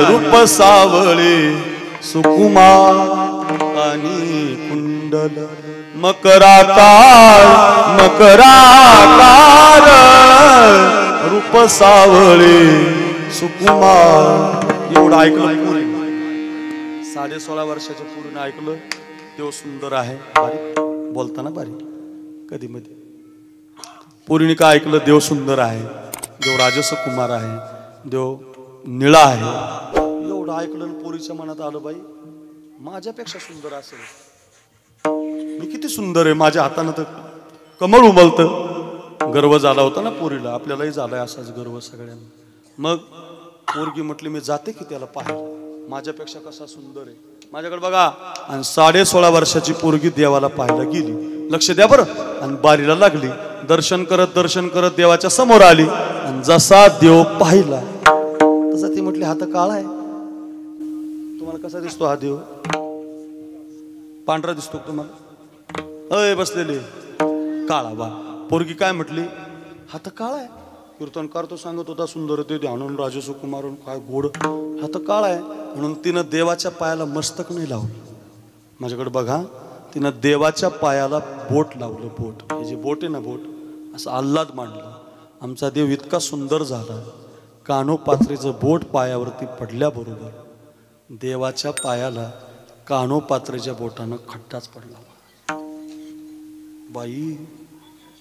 रूप सावळे सुकुमार आणि कुंडल मकराकार मकराकार रूप सावळे सुकुमार. एवढं ऐकलं पुरी 16.5 वर्षाच्या पूर्ण ऐकलं. देव सुंदर आहे बारीक बोलताना बारीक कधी मध्ये पोरीने काय ऐकलं. देव सुंदर आहे, देव राजस कुमार आहे, देव निळा आहे. एवढं ऐकलं पोरीच्या मनात आलं बाई माझ्यापेक्षा सुंदर असेल. मी किती सुंदर आहे, माझ्या हातानं तर कमळ उमलतं. गर्व झाला होता ना पोरीला, आपल्यालाही झालाय असाच गर्व सगळ्यांना. मग पोरगी म्हटली मी जाते की त्याला पाहायला, माझ्यापेक्षा कसा सुंदर आहे. माझ्याकडे बघा. आणि 16.5 वर्षाची पोरगी देवाला पाहायला गेली. लक्ष द्या बरं. आणि बारीला लागली. दर्शन करत देवाच्या समोर आली. आणि जसा देव पाहिला तसा ती म्हटली हा तर काळा आहे. तुम्हाला कसा दिसतो हा देव? पांढरा दिसतो तुम्हाला? अय बसलेले काळा. बा पोरगी काय म्हटली? हा तर काळा आहे. कीर्तनकार तो सांगत होता सुंदर ते ध्यानून राजसुकुमार काय गोड, हा तर काळा आहे. म्हणून तिनं देवाच्या पायाला मस्तक नाही लावलं. माझ्याकडे बघा. तिनं देवाच्या पायाला बोट लावलं. बोट हे जे बोट आहे ना, बोट असं आल्हाद मांडलं. आमचा देव इतका सुंदर झाला. कानोपात्रेचं बोट पायावरती पडल्याबरोबर देवाच्या पायाला कानोपात्रेच्या बोटानं खड्डाच पडला. बाई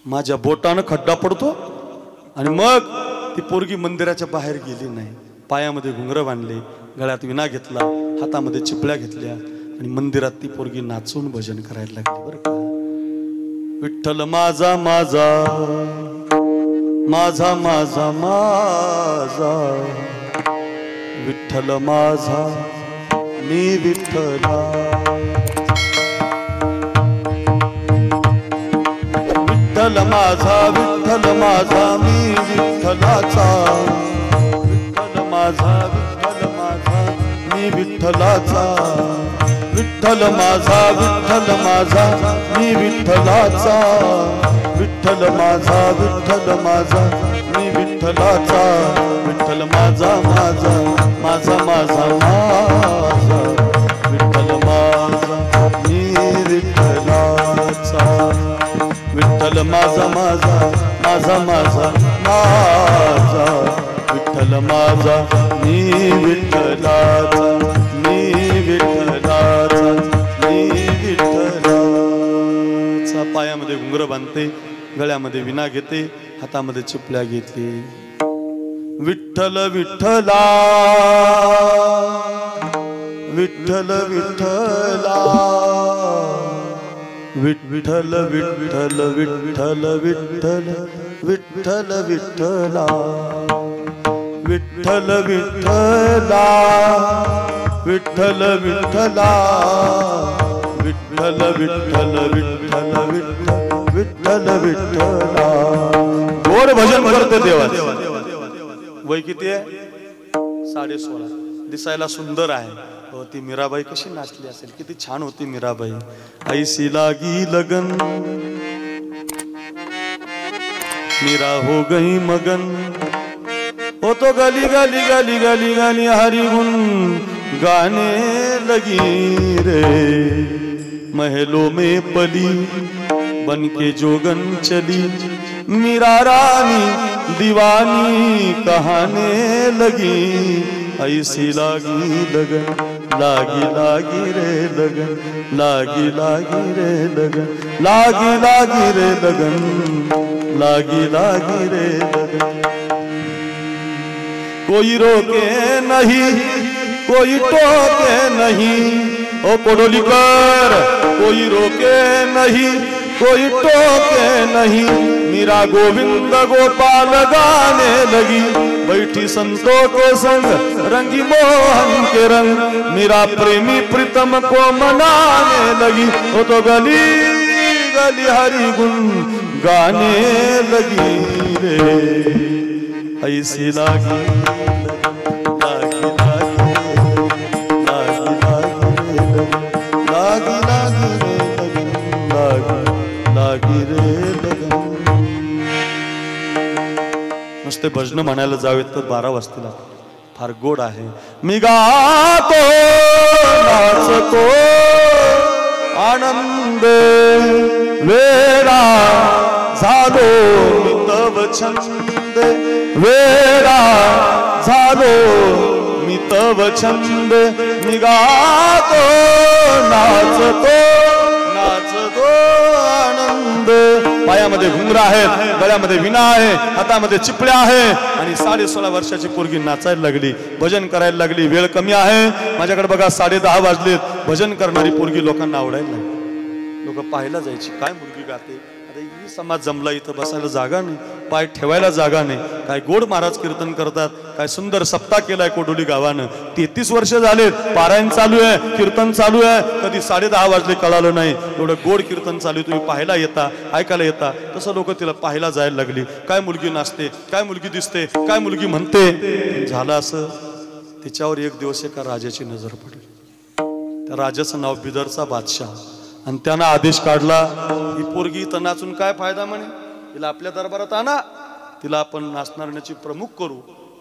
माझ्या बोटानं खड्डा पडतो. आणि मग ती पोरगी मंदिराच्या बाहेर गेली नाही. पायामध्ये घुंगरं बांधले, गळ्यात विणा घेतला, हातामध्ये चिपळ्या घेतल्या आणि मंदिरात ती पोरगी नाचून भजन करायला लागली. बरं का. विठ्ठल माझा माझा माझा माझा माझा विठ्ठल माझा मी विठ्ठला. विठ्ठल माझा मी विठ्ठलाचा. विठ्ठल माझा मी विठ्ठलाचा. विठ्ठल माझा मी विठ्ठलाचा. विठ्ठल माझा मी विठ्ठलाचा. विठ्ठल माझा माझा माझा माझा माझा विठ्ठल माझा मी विठ्ठलाचा. विठ्ठल माझा माझा माझा माझा माझा विठ्ठल माझा मी विठ्ठलाचा. मी विठ्ठलाचा मी विठ्ठलाचा. पायामध्ये घुंगरं बांधते, गळ्यामध्ये विणा घेते, हातामध्ये चिपल्या घेते. विठ्ठल विठ्ठला विठ्ठल विठ्ठला विठ्ठल विठ्ठल विठ्ठल विठ्ठल विठ्ठल विठ्ठला. विठ्ठल विठ्ठला विठ्ठल विठ्ठला विठ्ठल विठ्ठल विठ्ठल विठ्ठल विठ्ठला. गोड भजन करते देवाचे. वय किती आहे? 16.5. दिसायला सुंदर आहे. हो ती मीराबाई कशी नाचली असेल, किती छान होती मीराबाई. ऐसी लागी लगन मीरा हो गई मगन. हो तो गली गली गली गली गली हरि गुन गाने लगी रे. महलों में पली बन के जोगन चली. मीरा रानी दीवानी कहाने लगी. ऐसी लागी लगन लागी लागी रे लगन. लागी लागी रे लगन. लागी लागी रे लगन. लागी लागी रे लगन. कोई रोके नहीं कोई टोके नहीं. ओ कोडोलीकर कोई रोके नहीं कोई टोके नहीं. मीरा गोविंद गोपाल गाने लगी, बैठी संतों को संग रंगी मोहन के रंग, मीरा प्रेमी प्रीतम को मनाने लगी, वो तो गली गली हरि गुण गाने लगी रे, ऐसी लागी लागी लागी लागी लागी रे लगन। नुसते भजन म्हणायला जावेत तर 12 वाजतील, फार गोड आहे। मी गातो नाचतो आनंद वेडा झालो मी तव छंद, वेडा झालो मी तव छंद, मी गातो नाचतो नाचतो आनंद। पायामध्ये घुंगरा आहेत, गळ्यामध्ये विणा आहे, हातामध्ये चिपळ्या आहे आणि 16.5 वर्षाची पोरगी नाचायला लागली, भजन करायला लागली। वेळ कमी आहे, माझ्याकडे बघा 10:30 वाजलेत। भजन करणारी पोरगी लोकांना आवडायला लागली, लोक पाहायला जायची, काय मुलगी गाते। अरे ही समाज जमला, इथं बसायला जागा नाही, पाय ठेवायला जागा नाही, काय गोड महाराज कीर्तन करतात, काय सुंदर सप्ताह केलाय कोडोली गावानं। 33 वर्ष झालेत, पारायण चालू आहे, कीर्तन चालू आहे, कधी 10:30 वाजले कळालं नाही। एवढं गोड कीर्तन चालू आहे, तुम्ही पाहायला येता, ऐकायला येता, तसं लोक तिला पाहायला जायला लागली। काय मुलगी नाचते, काय मुलगी दिसते, काय मुलगी म्हणते। झालं असं, तिच्यावर एक दिवस एका राजाची नजर पडली। त्या राजाचं नाव बिदरचा बादशाह, आणि त्यानं आदेश काढला, ही पोरगी इथं नाचून काय फायदा म्हणे, तिला आपल्या दरबारात आणा, तिला आपण नाचणाऱ्याची प्रमुख करू।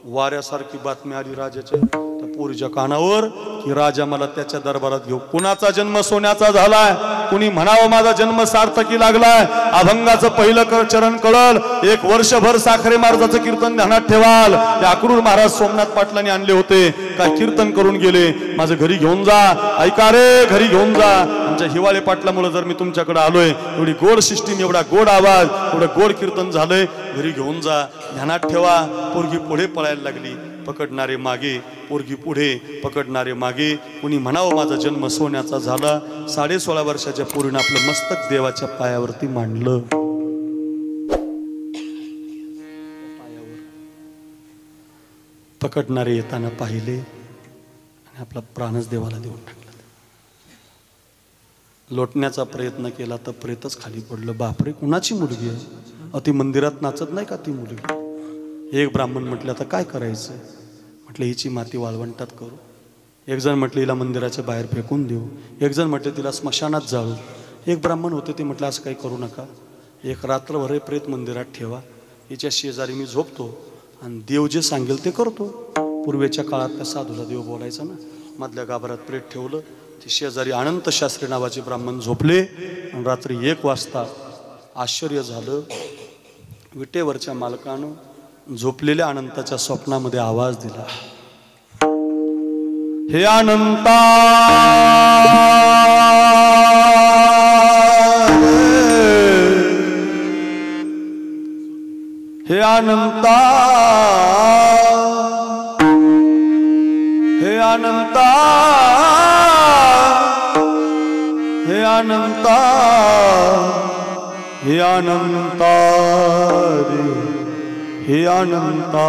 वाऱ्यासारखी बातमी आली राजाच्या त्या पोरीच्या कानावर की राजा मला त्याच्या दरबारात घेऊ। कुणाचा जन्म सोन्याचा झालाय, कुणी म्हणावं माझा जन्म सार्थकी लागलाय, अभंगाचं पहिलं चरण कळल, 1 वर्षभर साखरे महाराजाचं कीर्तन ध्यानात ठेवाल। ते अक्रूर महाराज सोमनाथ पाटलांनी आणले होते, काय कीर्तन करून गेले, माझं घरी घेऊन जा, ऐका रे घरी घेऊन जा। आमच्या हिवाळे पाटलामुळे जर मी तुमच्याकडे आलोय, एवढी गोड सिस्टीम, एवढा गोड आवाज, एवढं गोड कीर्तन झालंय, घरी घेऊन जा, ध्यानात ठेवा। पोरगी पुढे पळायला लागली, पकडणारे मागे, पोरगी पुढे, पकडणारे मागे। कुणी म्हणावं माझा जन्म सोन्याचा झाला। 16.5 वर्षाच्या पोरीनं आपलं मस्तक देवाच्या पायावरती मांडलं, पकडणारे येताना पाहिले आणि आपला प्राणच देवाला देऊन टाकला। लोटण्याचा प्रयत्न केला तर प्रेतच खाली पडलं। बापरे, कुणाची मुलगी आहे, अति मंदिरात नाचत नाही का ती मुलगी। एक ब्राह्मण म्हटलं आता काय करायचं, म्हटलं हिची माती वाळवंटात करू, एक जण म्हटलं हिला मंदिराच्या बाहेर फेकून देऊ, एक जण म्हटलं तिला स्मशानात जाळू। एक ब्राह्मण होते, ते म्हटलं असं काही करू नका, एक रात्रभर हे प्रेत मंदिरात ठेवा, हिच्या शेजारी मी झोपतो आणि देव जे सांगेल ते करतो। पूर्वेच्या काळात त्या साधूला देव बोलायचा ना, मधल्या गाभारात प्रेत ठेवलं, ते शेजारी अनंत शास्त्री नावाचे ब्राह्मण झोपले आणि रात्री 1 वाजता आश्चर्य झालं, विटेवरच्या मालकानं झोपलेल्या अनंताच्या स्वप्नामध्ये आवाज दिला, हे अनंता हे अनंता हे अनंता हे अनंता हे अनंता हे अनंता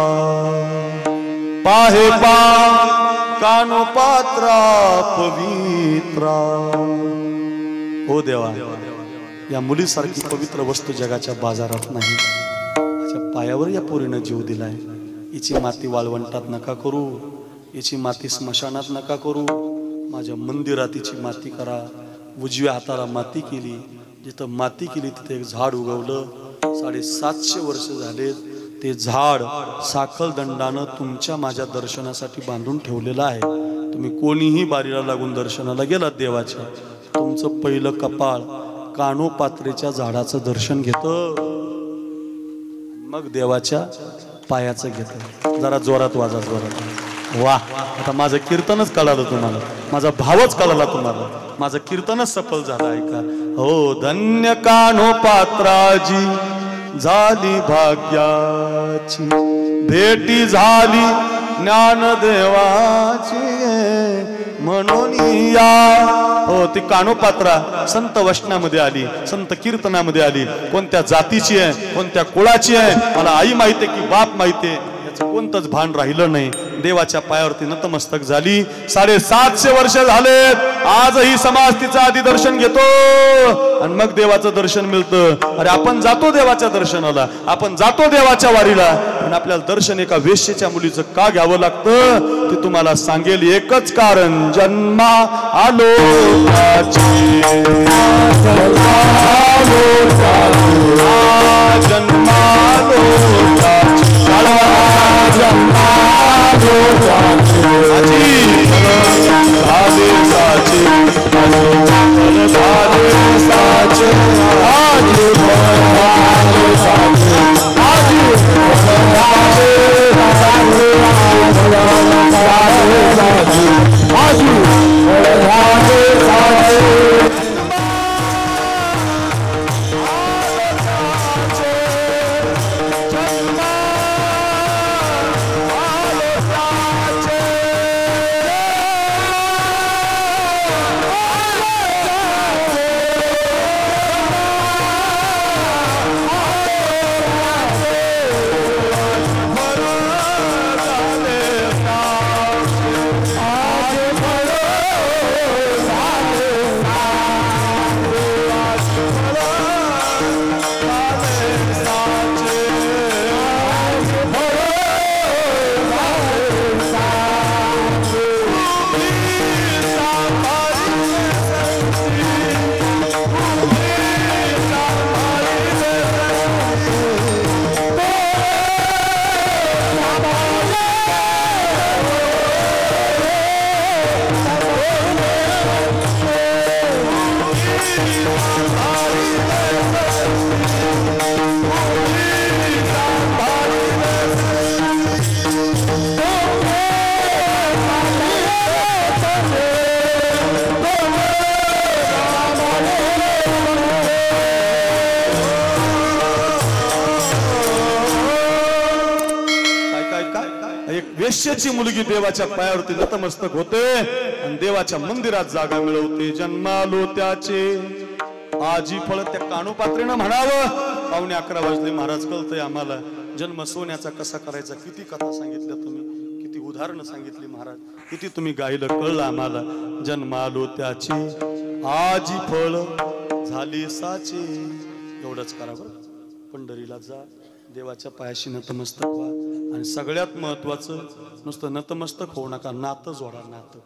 पाहे पा कानो पात्रा पवित्रा। हो देवा, या मुलीसारखी पवित्र वस्तू जगाच्या बाजारात नाही, पायावर या पोरीनं जीव दिलाय। हिची माती वाळवंटात नका करू, हिची माती स्मशानात नका करू, माझ्या मंदिरात हिची माती करा। उजव्या हाताला माती केली, जिथं माती केली तिथे एक झाड उगवलं। 750 वर्ष झाले ते झाड साखल दंडानं तुमच्या माझ्या दर्शनासाठी बांधून ठेवलेलं आहे। तुम्ही कोणीही बारीला लागून दर्शनाला गेलात देवाच्या, तुमचं पहिलं कपाळ कानोपात्रेच्या झाडाचं दर्शन घेतं, मग देवाच्या पायाचं घेतं। जरा जोरात वाजा, जोरात। वाह, आता माझं कीर्तनच कळालं तुम्हाला, माझा भावच कळाला तुम्हाला, माझं कीर्तनच सफल झालं। ऐका, हो धन्य कानोपात्राजी झाली भाग्याची, भेटी झाली ज्ञानदेवाची, म्हणून या हो ती कानोपात्रा संत वचनामध्ये आली, संत कीर्तनामध्ये आली. कोणत्या जातीची आहे, कोणत्या कुळाची आहे, मला आई माहिती आहे की बाप माहिती आहे, याचं कोणतंच भान राहिलं नाही. देवाच्या पायावरती नतमस्तक झाली. 750 वर्ष झालेत. आजही समाज तिचं आधी दर्शन घेतो आणि मग देवाचं दर्शन मिळतं. अरे आपण जातो देवाच्या दर्शनाला, आपण जातो देवाच्या वारीला, पण आपल्याला दर्शन एका वेश्येच्या मुलीचं का घ्यावं लागतं ते तुम्हाला सांगेल. एकच कारण, जन्मा आलो वेश्येची मुलगी देवाच्या पायावरती नतमस्तक होते आणि देवाच्या मंदिरात जागा मिळवते. जन्मालो त्याचे आजी फळ. त्या कानोपात्रेनं म्हणावं 11:15 वाजले महाराज, कळतंय आम्हाला जन्म सोन्याचा कसा करायचा. किती कथा सांगितल्या तुम्ही, किती उदाहरणं सांगितली महाराज, किती तुम्ही गायलं, कळलं आम्हाला. जन्मालो त्याचे आजी फळ झाली साचे. एवढंच करा बरं. पंढरीला जा, देवाच्या पायाशी नतमस्तक व्हा आणि सगळ्यात महत्वाचं नुसतं नतमस्तक होऊ नका, नातं जोडा. नातं